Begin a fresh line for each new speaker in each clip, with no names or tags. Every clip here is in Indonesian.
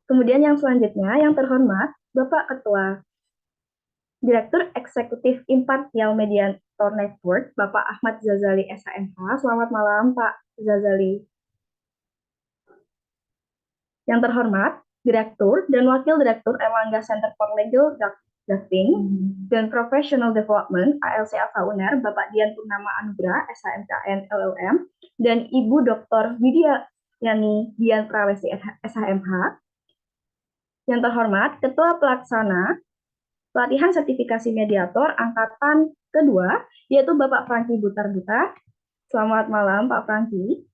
Kemudian yang selanjutnya, yang terhormat, Bapak Ketua Direktur Eksekutif Impartial Mediator Network, Bapak Ahmad Zazali SHMH. Selamat malam, Pak Zazali. Yang terhormat, Direktur dan Wakil Direktur Erlangga Center for Legal Drafting dan Professional Development ALC Alfa UNER, Bapak Dian Purnama Anugrah, SHMKN LLM, dan Ibu Dr. Widya Yani Dian Prawesi SHMH. Yang terhormat, Ketua Pelaksana Pelatihan Sertifikasi Mediator Angkatan Kedua, yaitu Bapak Franky Butar-Butar. Selamat malam, Pak Franky.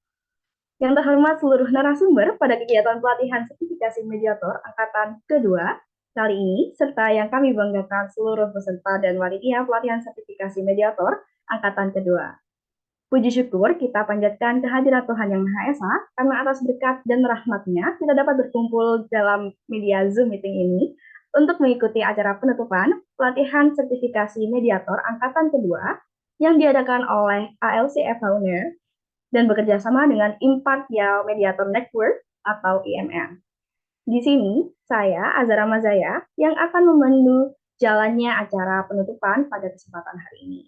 Yang terhormat seluruh narasumber pada kegiatan pelatihan sertifikasi mediator Angkatan Kedua kali ini, serta yang kami banggakan seluruh peserta dan panitia pelatihan sertifikasi mediator Angkatan Kedua. Puji syukur kita panjatkan kehadirat Tuhan Yang Maha Esa, karena atas berkat dan rahmat-Nya kita dapat berkumpul dalam media Zoom meeting ini untuk mengikuti acara penutupan pelatihan sertifikasi mediator Angkatan Kedua yang diadakan oleh ALC Alfa UNER dan bekerja sama dengan Impartial Mediator Network atau IMN. Di sini, saya, Azara Mazaya, yang akan memandu jalannya acara penutupan pada kesempatan hari ini.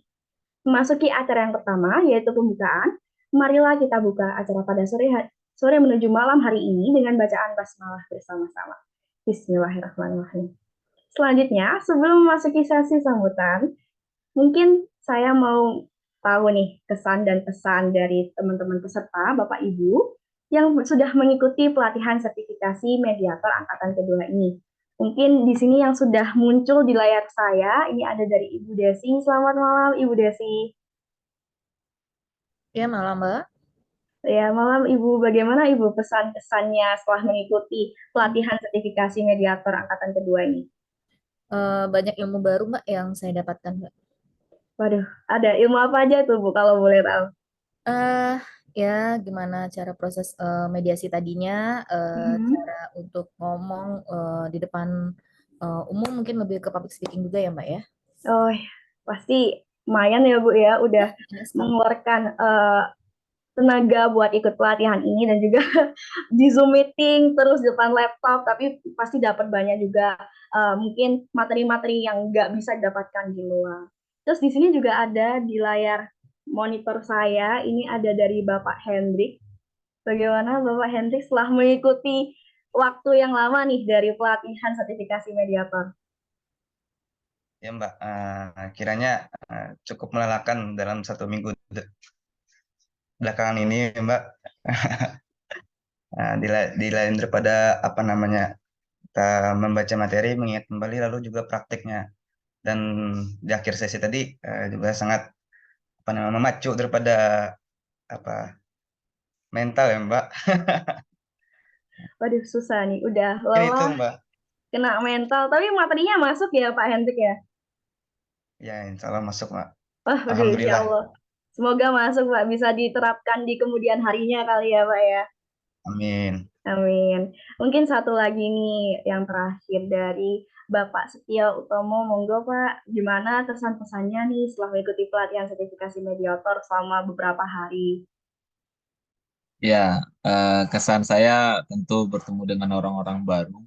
Memasuki acara yang pertama, yaitu pembukaan, marilah kita buka acara pada sore menuju malam hari ini dengan bacaan basmalah bersama-sama. Bismillahirrahmanirrahim. Selanjutnya, sebelum memasuki sesi sambutan, mungkin saya mau tahu nih kesan dan pesan dari teman-teman peserta, Bapak Ibu, yang sudah mengikuti pelatihan sertifikasi mediator Angkatan Kedua ini. Mungkin di sini yang sudah muncul di layar saya, ini ada dari Ibu Desi. Selamat malam, Ibu Desi.
Ya, malam, Mbak.
Ya, malam Ibu. Bagaimana Ibu pesan-kesannya setelah mengikuti pelatihan sertifikasi mediator Angkatan Kedua ini?
Banyak ilmu baru, Mbak, yang saya dapatkan, Mbak.
Waduh, ada ilmu apa aja tuh Bu, kalau boleh tahu?
eh Ya, gimana cara proses mediasi tadinya,
Mhm.
cara untuk ngomong di depan umum, mungkin lebih ke public speaking juga ya, Mbak ya.
Oh, pasti lumayan ya Bu ya, udah
Ya, banyak sekali.
mengeluarkan tenaga buat ikut pelatihan ini dan juga di Zoom meeting terus di depan laptop, tapi pasti dapat banyak juga mungkin materi-materi yang nggak bisa didapatkan di luar. Terus di sini juga ada di layar monitor saya, ini ada dari Bapak Hendrik. Bagaimana Bapak Hendrik setelah mengikuti waktu yang lama nih dari pelatihan sertifikasi mediator?
Ya Mbak, kiranya cukup melelahkan dalam 1 minggu belakangan ini Mbak. Di lain daripada apa namanya kita membaca materi, mengingat kembali lalu juga prakteknya. Dan di akhir sesi tadi juga sangat apa namanya memacu daripada apa mental ya Mbak.
Waduh, susah nih, udah
Mungkin itu
lelah,
Mbak.
kena mental, tapi materinya masuk ya Pak Hendrik ya?
Ya Insya Allah masuk Mbak.
Wah, waduh, insya
Alhamdulillah.
Allah. Semoga masuk Pak, bisa diterapkan di kemudian harinya kali ya Pak ya.
Amin.
Amin. Mungkin satu lagi nih yang terakhir dari Bapak Setio Utomo, monggo Pak, gimana kesan-pesannya nih setelah mengikuti pelatihan sertifikasi mediator selama beberapa hari?
Ya, kesan saya tentu bertemu dengan orang-orang baru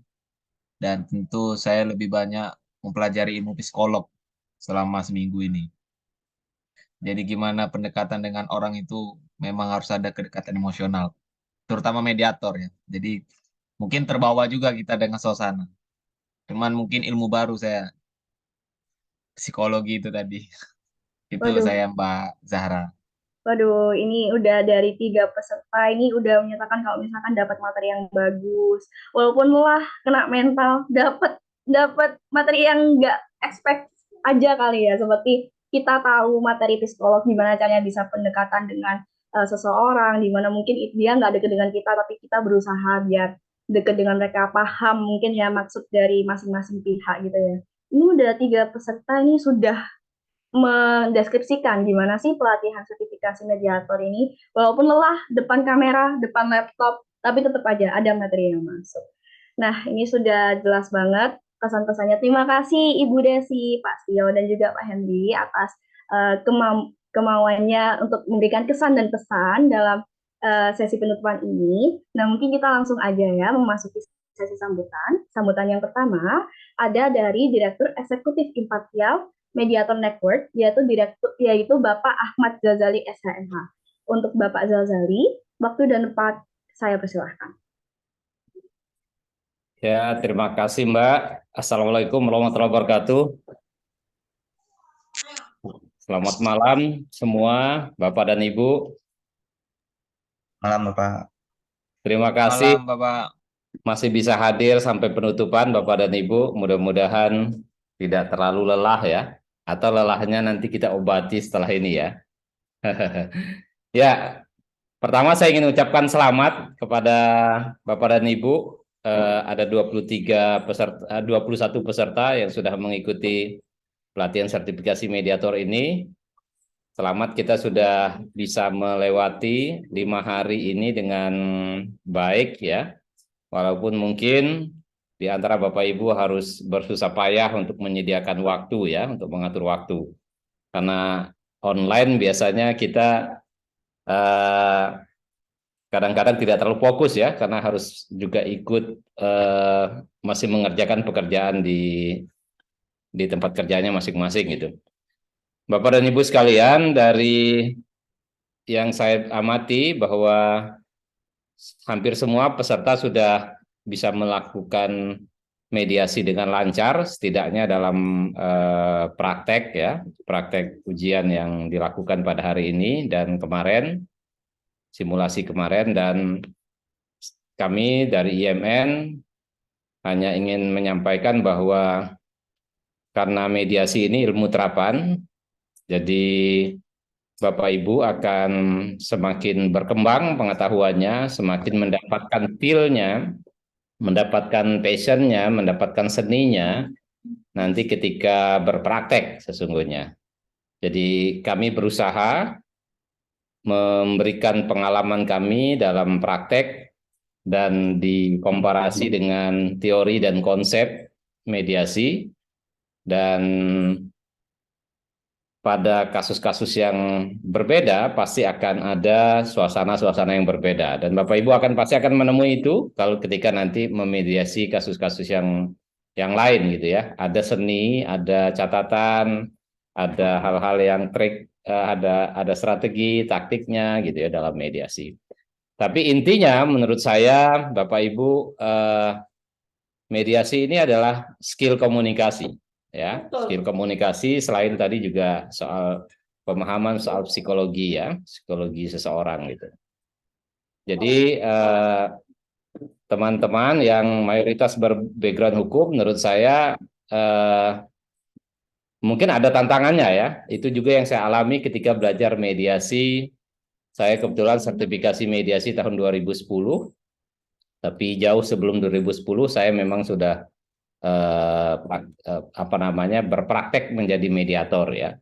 dan tentu saya lebih banyak mempelajari ilmu psikolog selama seminggu ini. Jadi gimana pendekatan dengan orang itu memang harus ada kedekatan emosional, terutama mediator ya. Jadi mungkin terbawa juga kita dengan suasana. Cuman mungkin ilmu baru saya psikologi itu tadi. Itu
Waduh,
saya Mbak Zahra.
waduh, ini udah dari 3 peserta ini udah menyatakan kalau misalkan dapat materi yang bagus, walaupun lelah, kena mental, dapat dapat materi yang nggak expect aja kali ya, seperti kita tahu materi psikolog gimana caranya bisa pendekatan dengan seseorang, di mana mungkin dia nggak deket dengan kita, tapi kita berusaha biar deket dengan mereka, paham mungkin ya maksud dari masing-masing pihak gitu ya. Ini udah 3 peserta ini sudah mendeskripsikan gimana sih pelatihan sertifikasi mediator ini, walaupun lelah depan kamera, depan laptop, tapi tetap aja ada materi yang masuk. Nah, ini sudah jelas banget pesan-pesannya. Terima kasih Ibu Desi, Pak Stio, dan juga Pak Hendy atas kemauannya untuk memberikan kesan dan pesan dalam sesi penutupan ini. Nah, mungkin kita langsung aja ya memasuki sesi sambutan. Sambutan yang pertama ada dari Direktur Eksekutif Impartial Mediator Network, yaitu Bapak Ahmad Zalzali SHMH. Untuk Bapak Zalzali, waktu dan tempat saya persilahkan.
Ya, terima kasih Mbak. Assalamualaikum warahmatullahi wabarakatuh. Selamat malam semua, Bapak dan Ibu.
Malam Bapak.
Terima kasih
Malam, Bapak.
masih bisa hadir sampai penutupan Bapak dan Ibu. Mudah-mudahan tidak terlalu lelah ya. Atau lelahnya nanti kita obati setelah ini ya. Ya, pertama saya ingin ucapkan selamat kepada Bapak dan Ibu. Ada 21 peserta yang sudah mengikuti pelatihan sertifikasi mediator ini. Selamat, kita sudah bisa melewati 5 hari ini dengan baik ya. Walaupun mungkin di antara Bapak Ibu harus bersusah payah untuk menyediakan waktu ya, untuk mengatur waktu. Karena online biasanya kita kadang-kadang tidak terlalu fokus ya, karena harus juga ikut masih mengerjakan pekerjaan di tempat kerjanya masing-masing gitu. Bapak dan Ibu sekalian, dari yang saya amati bahwa hampir semua peserta sudah bisa melakukan mediasi dengan lancar, setidaknya dalam praktek ya, praktek ujian yang dilakukan pada hari ini dan kemarin, simulasi kemarin, dan kami dari IMN hanya ingin menyampaikan bahwa karena mediasi ini ilmu terapan, jadi Bapak Ibu akan semakin berkembang pengetahuannya, semakin mendapatkan feel-nya, mendapatkan passion-nya, mendapatkan seninya nanti ketika berpraktek sesungguhnya. Jadi kami berusaha memberikan pengalaman kami dalam praktek dan dikomparasi dengan teori dan konsep mediasi, dan pada kasus-kasus yang berbeda pasti akan ada suasana-suasana yang berbeda, dan Bapak Ibu pasti akan menemui itu kalau ketika nanti memediasi kasus-kasus yang lain gitu ya. Ada seni, ada catatan, ada hal-hal yang trik, ada strategi, taktiknya gitu ya dalam mediasi. Tapi intinya menurut saya Bapak Ibu, mediasi ini adalah skill komunikasi. Ya, skill komunikasi, selain tadi juga soal pemahaman soal psikologi ya, psikologi seseorang gitu. Jadi teman-teman yang mayoritas berbackground hukum, menurut saya mungkin ada tantangannya ya. Itu juga yang saya alami ketika belajar mediasi. Saya kebetulan sertifikasi mediasi tahun 2010, tapi jauh sebelum 2010 saya memang sudah berpraktek menjadi mediator ya.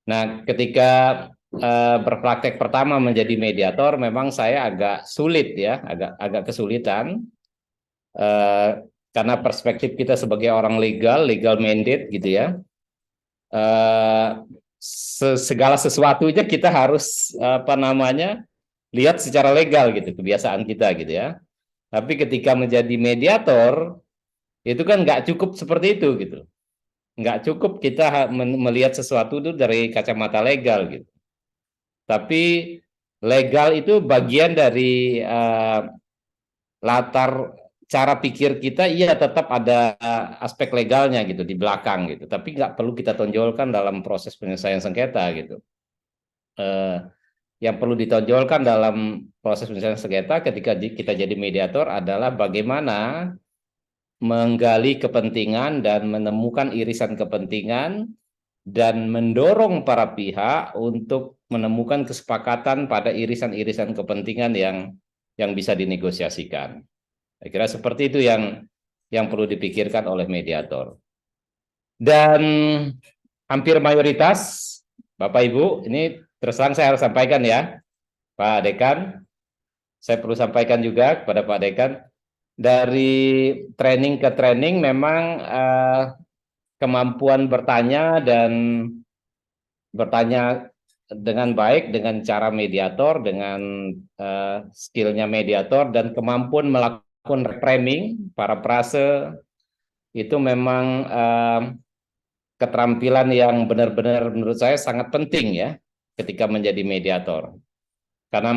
Nah, ketika berpraktek pertama menjadi mediator, memang saya agak sulit ya, agak kesulitan karena perspektif kita sebagai orang legal mandate gitu ya. Segala sesuatunya kita harus lihat secara legal gitu, kebiasaan kita gitu ya. Tapi ketika menjadi mediator itu kan nggak cukup seperti itu gitu. Nggak cukup kita melihat sesuatu itu dari kacamata legal gitu. Tapi legal itu bagian dari latar cara pikir kita, iya tetap ada aspek legalnya gitu di belakang gitu. Tapi nggak perlu kita tonjolkan dalam proses penyelesaian sengketa gitu. Yang perlu ditonjolkan dalam proses penyelesaian sengketa ketika kita jadi mediator adalah bagaimana menggali kepentingan dan menemukan irisan kepentingan dan mendorong para pihak untuk menemukan kesepakatan pada irisan-irisan kepentingan yang bisa dinegosiasikan. Saya kira seperti itu yang perlu dipikirkan oleh mediator. Dan hampir mayoritas Bapak Ibu, ini terus terang saya harus sampaikan ya, Pak Dekan, saya perlu sampaikan juga kepada Pak Dekan, dari training ke training memang kemampuan bertanya dan bertanya dengan baik dengan cara mediator, dengan skillnya mediator dan kemampuan melakukan reframing para frase itu memang keterampilan yang benar-benar menurut saya sangat penting ya ketika menjadi mediator. Karena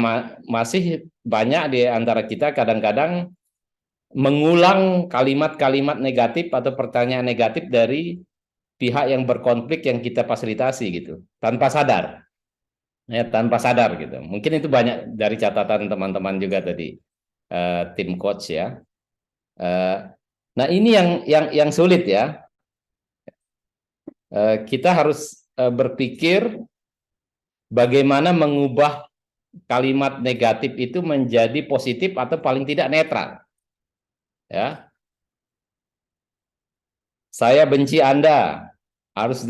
masih banyak di antara kita kadang-kadang mengulang kalimat-kalimat negatif atau pertanyaan negatif dari pihak yang berkonflik yang kita fasilitasi gitu, tanpa sadar. Ya, tanpa sadar gitu. Mungkin itu banyak dari catatan teman-teman juga tadi tim coach ya. Nah, ini yang sulit ya. Kita harus berpikir bagaimana mengubah kalimat negatif itu menjadi positif atau paling tidak netral. Ya. Saya benci Anda. Harus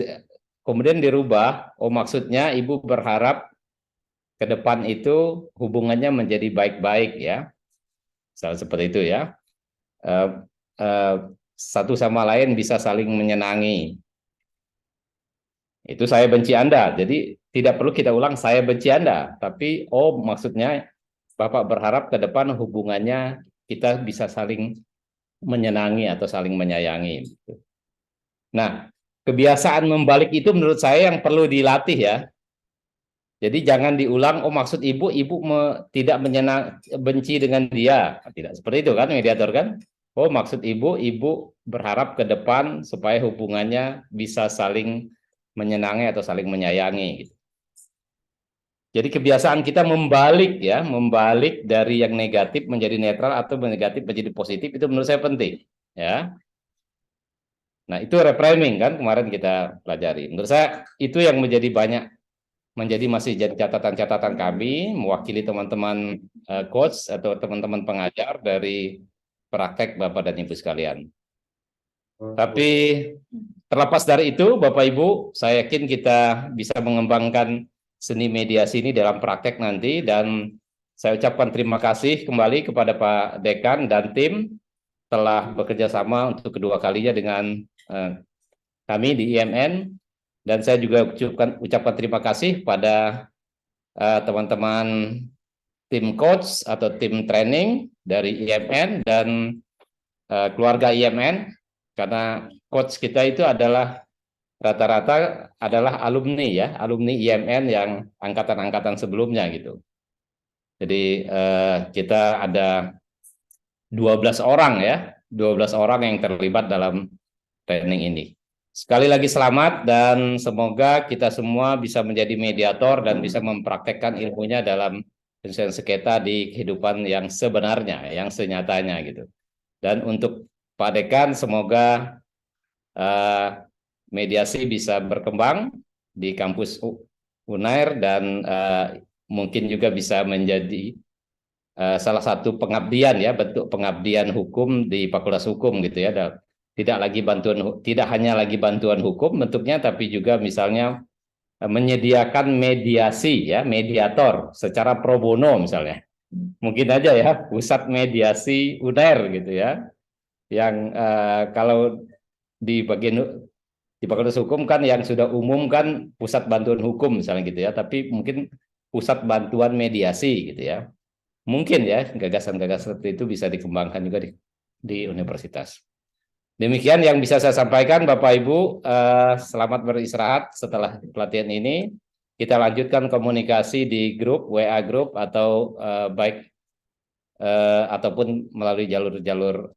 kemudian dirubah, oh maksudnya Ibu berharap ke depan itu hubungannya menjadi baik-baik ya. Seperti itu ya. Satu sama lain bisa saling menyenangi. Itu saya benci Anda. Jadi tidak perlu kita ulang saya benci Anda, tapi oh maksudnya Bapak berharap ke depan hubungannya kita bisa saling menyenangi atau saling menyayangi. Nah, kebiasaan membalik itu menurut saya yang perlu dilatih ya. Jadi jangan diulang, oh maksud Ibu tidak benci dengan dia. Tidak seperti itu kan mediator kan? Oh maksud Ibu berharap ke depan supaya hubungannya bisa saling menyenangi atau saling menyayangi. Gitu. Jadi kebiasaan kita membalik ya, membalik dari yang negatif menjadi netral atau negatif menjadi positif itu menurut saya penting ya. Nah itu reframing kan kemarin kita pelajari. Menurut saya itu yang menjadi masih jadi catatan-catatan kami mewakili teman-teman coach atau teman-teman pengajar dari praktek Bapak dan Ibu sekalian. Tapi terlepas dari itu Bapak Ibu, saya yakin kita bisa mengembangkan seni mediasi ini dalam praktek nanti dan saya ucapkan terima kasih kembali kepada Pak Dekan dan tim telah bekerja sama untuk kedua kalinya dengan kami di IMN. Dan saya juga ucapkan terima kasih pada teman-teman tim coach atau tim training dari IMN dan keluarga IMN karena coach kita itu adalah rata-rata adalah alumni ya, alumni IMN yang angkatan-angkatan sebelumnya gitu. Jadi kita ada 12 orang ya, 12 orang yang terlibat dalam training ini. Sekali lagi selamat dan semoga kita semua bisa menjadi mediator dan bisa mempraktekkan ilmunya dalam penyelesaian sengketa di kehidupan yang sebenarnya, yang senyatanya gitu. Dan untuk Pak Dekan semoga mediasi bisa berkembang di kampus Unair dan mungkin juga bisa menjadi salah satu pengabdian ya, bentuk pengabdian hukum di Fakultas Hukum gitu ya. Tidak hanya lagi bantuan hukum bentuknya, tapi juga misalnya menyediakan mediasi ya, mediator secara pro bono misalnya. Mungkin aja ya pusat mediasi Unair gitu ya. Yang kalau di Fakultas Hukum kan yang sudah umum kan pusat bantuan hukum misalnya gitu ya, tapi mungkin pusat bantuan mediasi gitu ya. Mungkin ya gagasan-gagasan seperti itu bisa dikembangkan juga di universitas. Demikian yang bisa saya sampaikan Bapak Ibu, selamat beristirahat setelah pelatihan ini. Kita lanjutkan komunikasi di grup, WA grup atau baik ataupun melalui jalur-jalur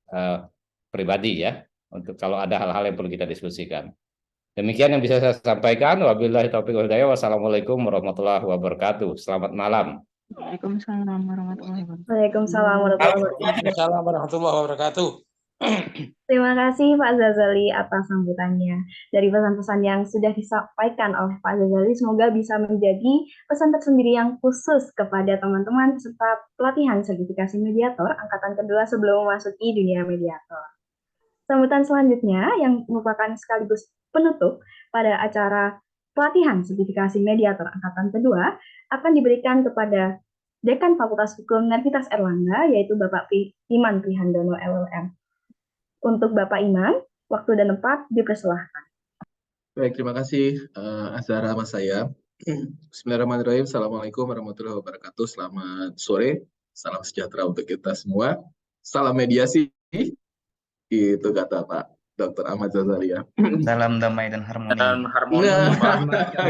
pribadi ya, untuk kalau ada hal-hal yang perlu kita diskusikan. Demikian yang bisa saya sampaikan. Wabillahi taufiq wal hidayah. Wassalamualaikum warahmatullahi wabarakatuh. Selamat malam.
Waalaikumsalam warahmatullahi wabarakatuh.
Waalaikumsalam warahmatullahi wabarakatuh.
Waalaikumsalam warahmatullahi wabarakatuh.
Terima kasih Pak Zazali atas sambutannya. Dari pesan-pesan yang sudah disampaikan oleh Pak Zazali, semoga bisa menjadi pesan tersendiri yang khusus kepada teman-teman peserta pelatihan sertifikasi mediator angkatan kedua sebelum memasuki dunia mediator. Sambutan selanjutnya yang merupakan sekaligus penutup pada acara pelatihan sertifikasi mediator angkatan kedua akan diberikan kepada Dekan Fakultas Hukum Universitas Erlangga, yaitu Bapak Iman Prihandono LLM. Untuk Bapak Iman, waktu dan tempat dipersilahkan.
Baik, terima kasih Azhara Mas saya.
Bismillahirrahmanirrahim. Assalamualaikum warahmatullahi wabarakatuh. Selamat sore. Salam sejahtera untuk kita semua. Salam mediasi. Itu kata Pak Dr. Ahmad Zazali ya.
Salam damai dan harmoni.
Dan harmoni.
Nah,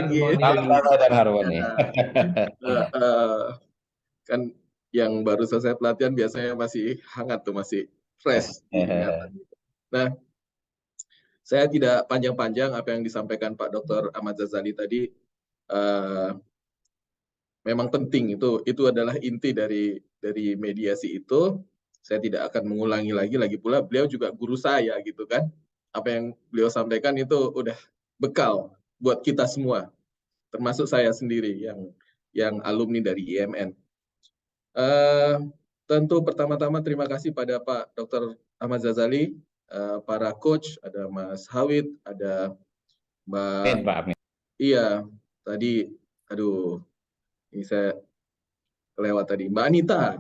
gitu.
Salam damai dan harmoni.
Kan yang baru selesai pelatihan biasanya masih hangat tuh, masih fresh ingatan. Nah, saya tidak panjang-panjang apa yang disampaikan Pak Dr. Ahmad Zazali tadi. Memang penting, itu adalah inti dari mediasi itu. Saya tidak akan mengulangi lagi pula beliau juga guru saya gitu kan. Apa yang beliau sampaikan itu udah bekal buat kita semua, termasuk saya sendiri yang alumni dari IMN. Tentu pertama-tama terima kasih pada Pak Dr. Ahmad Zazali, para coach, ada Mas Hawid, ada Mbak. Iya, tadi aduh ini saya kelewat tadi, Mbak Anita,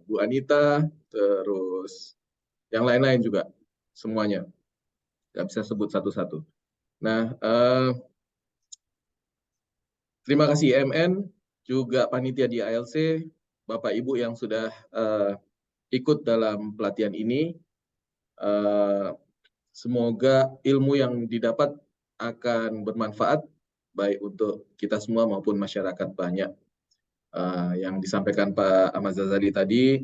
Bu Anita, terus yang lain-lain juga, semuanya. Nggak bisa sebut satu-satu. Nah, terima kasih IMN, juga panitia di ALC, Bapak Ibu yang sudah ikut dalam pelatihan ini. Semoga ilmu yang didapat akan bermanfaat, baik untuk kita semua maupun masyarakat banyak. Yang disampaikan Pak Ahmad Zazali tadi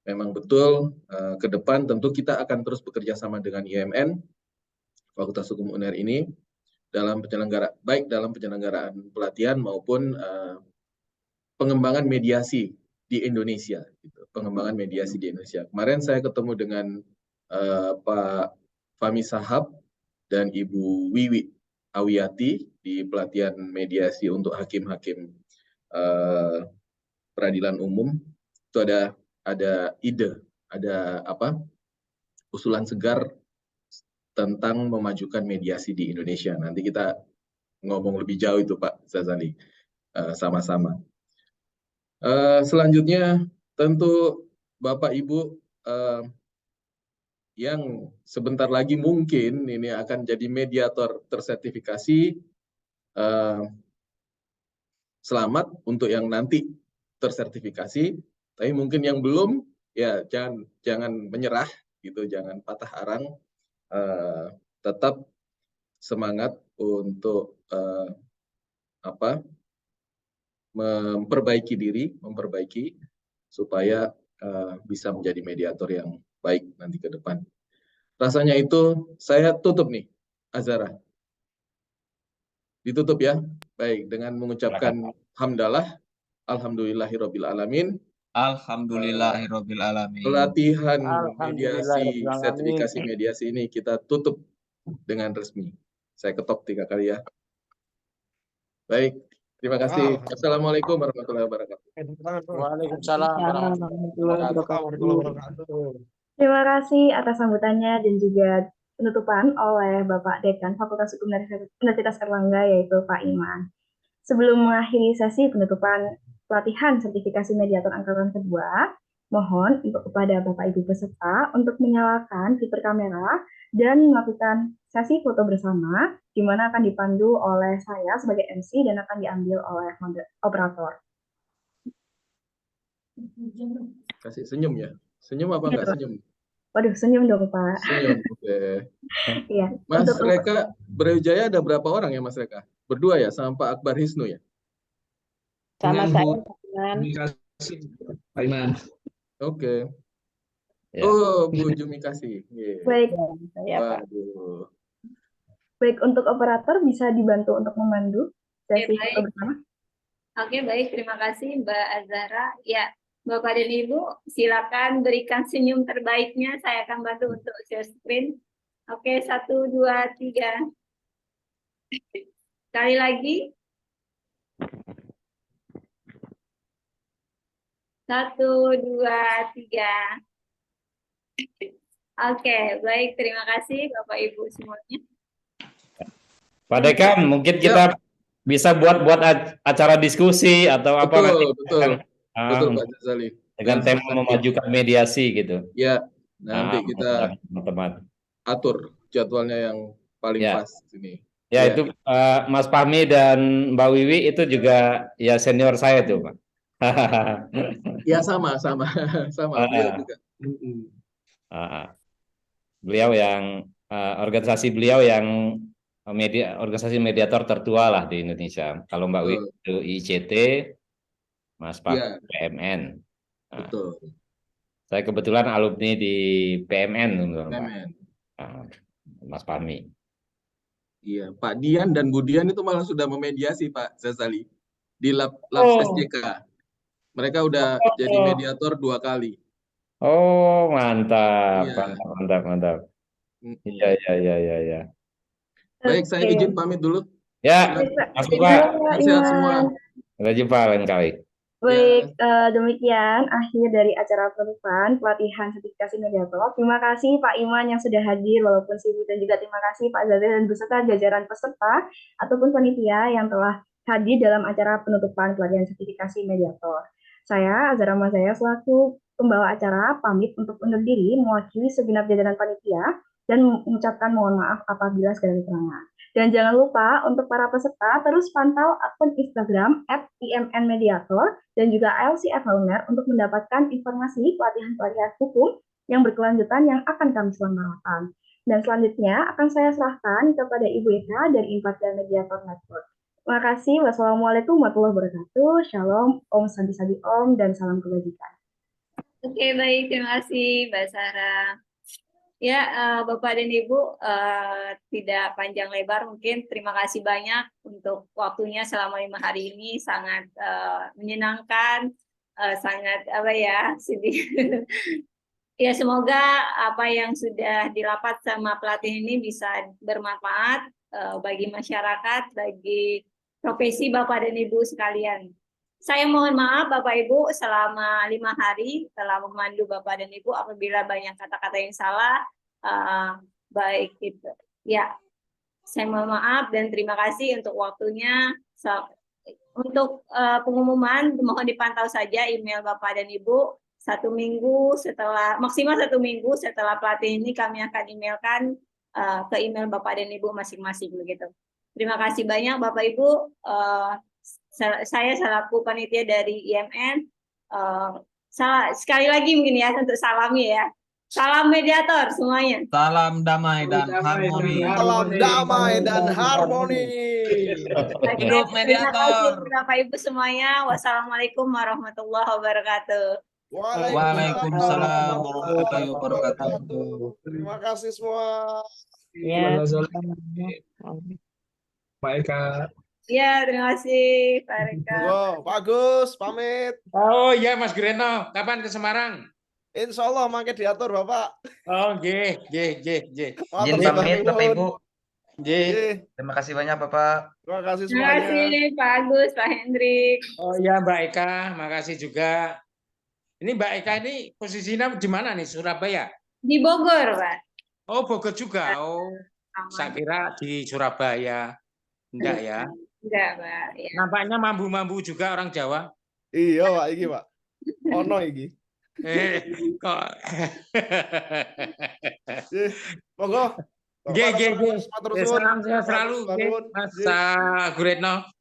memang betul. Ke depan tentu kita akan terus bekerja sama dengan IMN, Fakultas Hukum UNER ini, baik dalam penyelenggaraan pelatihan maupun pengembangan mediasi di Indonesia. Pengembangan mediasi di Indonesia. Kemarin saya ketemu dengan Pak Fahmi Sahab dan Ibu Wiwi Awiyati di pelatihan mediasi untuk hakim-hakim peradilan umum. Itu ada ide, ada usulan segar tentang memajukan mediasi di Indonesia. Nanti kita ngomong lebih jauh itu Pak Zazali, sama-sama. Selanjutnya tentu Bapak Ibu yang sebentar lagi mungkin ini akan jadi mediator tersertifikasi. Selamat untuk yang nanti tersertifikasi, tapi mungkin yang belum, ya jangan menyerah gitu, jangan patah arang, tetap semangat untuk memperbaiki diri, supaya bisa menjadi mediator yang baik nanti ke depan. Rasanya itu saya tutup nih, Azara. Ditutup ya. Baik, dengan mengucapkan hamdalah, alhamdulillahirabbil alamin.
Alhamdulillahirabbil alamin.
Pelatihan mediasi, sertifikasi mediasi ini kita tutup dengan resmi. Saya ketok 3 kali ya. Baik, terima kasih. Assalamualaikum warahmatullahi wabarakatuh.
Waalaikumsalam warahmatullahi wabarakatuh.
Terima kasih atas sambutannya dan juga penutupan oleh Bapak Dekan Fakultas Hukum Universitas Erlangga, yaitu Pak Iman. Sebelum mengakhiri sesi penutupan pelatihan sertifikasi mediator angkatan kedua, mohon untuk kepada Bapak Ibu peserta untuk menyalakan fitur kamera dan melakukan sesi foto bersama, di mana akan dipandu oleh saya sebagai MC dan akan diambil oleh operator.
Kasih senyum ya. Senyum apa enggak senyum?
Waduh, senyum dong, Pak.
Senyum, oke.
Iya.
Mas Reka Brawijaya ada berapa orang ya, Mas Reka? Berdua ya, sama Pak Akbar Hisnu ya?
Sama saya,
Pak Iman.
Oke.
Ya.
Oh, Bu Jumi kasih. Yeah.
Baik.
Waduh.
Baik, untuk operator bisa dibantu untuk memandu sesi foto bersama.
Oke, baik. Terima kasih Mbak Azara. Ya, Bapak dan Ibu, silakan berikan senyum terbaiknya. Saya akan bantu untuk share screen. Oke, 1, 2, 3. Sekali lagi. 1, 2, 3. Oke, baik. Terima kasih Bapak Ibu semuanya.
Pak Dekan, mungkin kita bisa buat acara diskusi atau apa nanti.
Betul Pak Zazali.
Dengan tema memajukan mediasi gitu.
Ya, nanti kita
teman-teman
atur jadwalnya yang paling pas ini.
Ya,
Ya,
itu Mas Fahmi dan Mbak Wiwi itu juga ya senior saya tuh, Pak.
ya sama sama sama beliau
Ah,
juga. Mm-mm.
ah, ah. Beliau yang organisasi beliau yang organisasi mediator tertua lah di Indonesia. Kalau Mbak Wiwi
Betul.
itu ICT, Mas Fahmi
Ya,
PMN. Nah,
betul.
saya kebetulan alumni di PMN, teman-teman, Pak.
Memen.
Ah, Mas Fahmi.
Iya, Pak Dian dan Bu Dian itu malah sudah memediasi Pak Zazali di Labs
Oh,
SJK. Mereka udah jadi mediator 2 kali.
oh, mantap,
Iya.
mantap, mantap, mantap. Iya,
Mm-mm.
iya, iya, iya, iya.
Baik, saya
Oke.
izin pamit dulu.
Ya,
Baik,
Silakan.
Pak.
masuk
Halo,
Pak.
Pak
Sehat semua.
Iman.
Sampai jumpa lain kali.
Baik,
Ya.
demikian akhir dari acara penutupan pelatihan sertifikasi mediator. Terima kasih Pak Iman yang sudah hadir walaupun sibuk, dan juga terima kasih Pak Zazil dan beserta jajaran peserta ataupun panitia yang telah hadir dalam acara penutupan pelatihan sertifikasi mediator. Saya Azara Mazaya selaku pembawa acara pamit untuk undur diri mewakili segenap jajaran panitia dan mengucapkan mohon maaf apabila segala kekurangan. Dan jangan lupa untuk para peserta terus pantau akun Instagram @imnmediator dan juga ILCF Owner untuk mendapatkan informasi pelatihan-pelatihan hukum yang berkelanjutan yang akan kami selenggarakan. Dan selanjutnya akan saya serahkan kepada Ibu Eka dari Impartial Mediator Network. Terima kasih. Wassalamualaikum warahmatullahi wabarakatuh. Shalom, Om Santi Sadi Om, dan salam kebajikan.
Oke, baik. Terima kasih, Mbak Sarah. Ya, Bapak dan Ibu, tidak panjang lebar mungkin. Terima kasih banyak untuk waktunya selama 5 hari ini. Sangat menyenangkan, sangat apa ya, sedih. Ya, semoga apa yang sudah didapat sama pelatih ini bisa bermanfaat bagi masyarakat, bagi profesi Bapak dan Ibu sekalian. Saya mohon maaf Bapak Ibu selama 5 hari telah memandu Bapak dan Ibu apabila banyak kata-kata yang salah, baik itu. Ya, saya mohon maaf dan terima kasih untuk waktunya. Untuk pengumuman mohon dipantau saja email Bapak dan Ibu. Maksimal 1 minggu setelah pelatih ini kami akan emailkan ke email Bapak dan Ibu masing-masing begitu. Terima kasih banyak Bapak Ibu. Saya selaku panitia dari IMN. Sekali lagi mungkin ya untuk salami ya. Salam mediator semuanya.
Salam damai dan harmoni.
Salam damai dan harmoni.
Hidup
Terima
mediator.
kasih Bapak Ibu semuanya. Wassalamualaikum warahmatullahi wabarakatuh.
Waalaikumsalam warahmatullahi wabarakatuh.
Terima kasih semua.
Ya.
Pak Eka.
Ya, terima kasih Pak Reka.
Pak Agus, pamit.
Oh iya Mas Greno, kapan ke Semarang?
Insya Allah makin diatur Bapak.
Oh, nggih.
Izin pamit Bapak Ibu.
Nggih.
Terima kasih banyak Bapak.
Terima kasih
Terima
semuanya.
kasih Pak Agus, Pak Hendrik.
Oh iya Mbak Eka, makasih juga. Ini Mbak Eka ini posisinya di mana nih? Surabaya?
Di Bogor, Pak.
Oh, Bogor juga. Oh, saya kira di Surabaya. Enggak ya?
Enggak, Pak. Ya.
Nampaknya mambu-mambu juga orang Jawa.
Iya Pak, iki Pak. Ono iki.
Kok.
Monggo.
Nggih. Salam sehat selalu, Mas Guretno.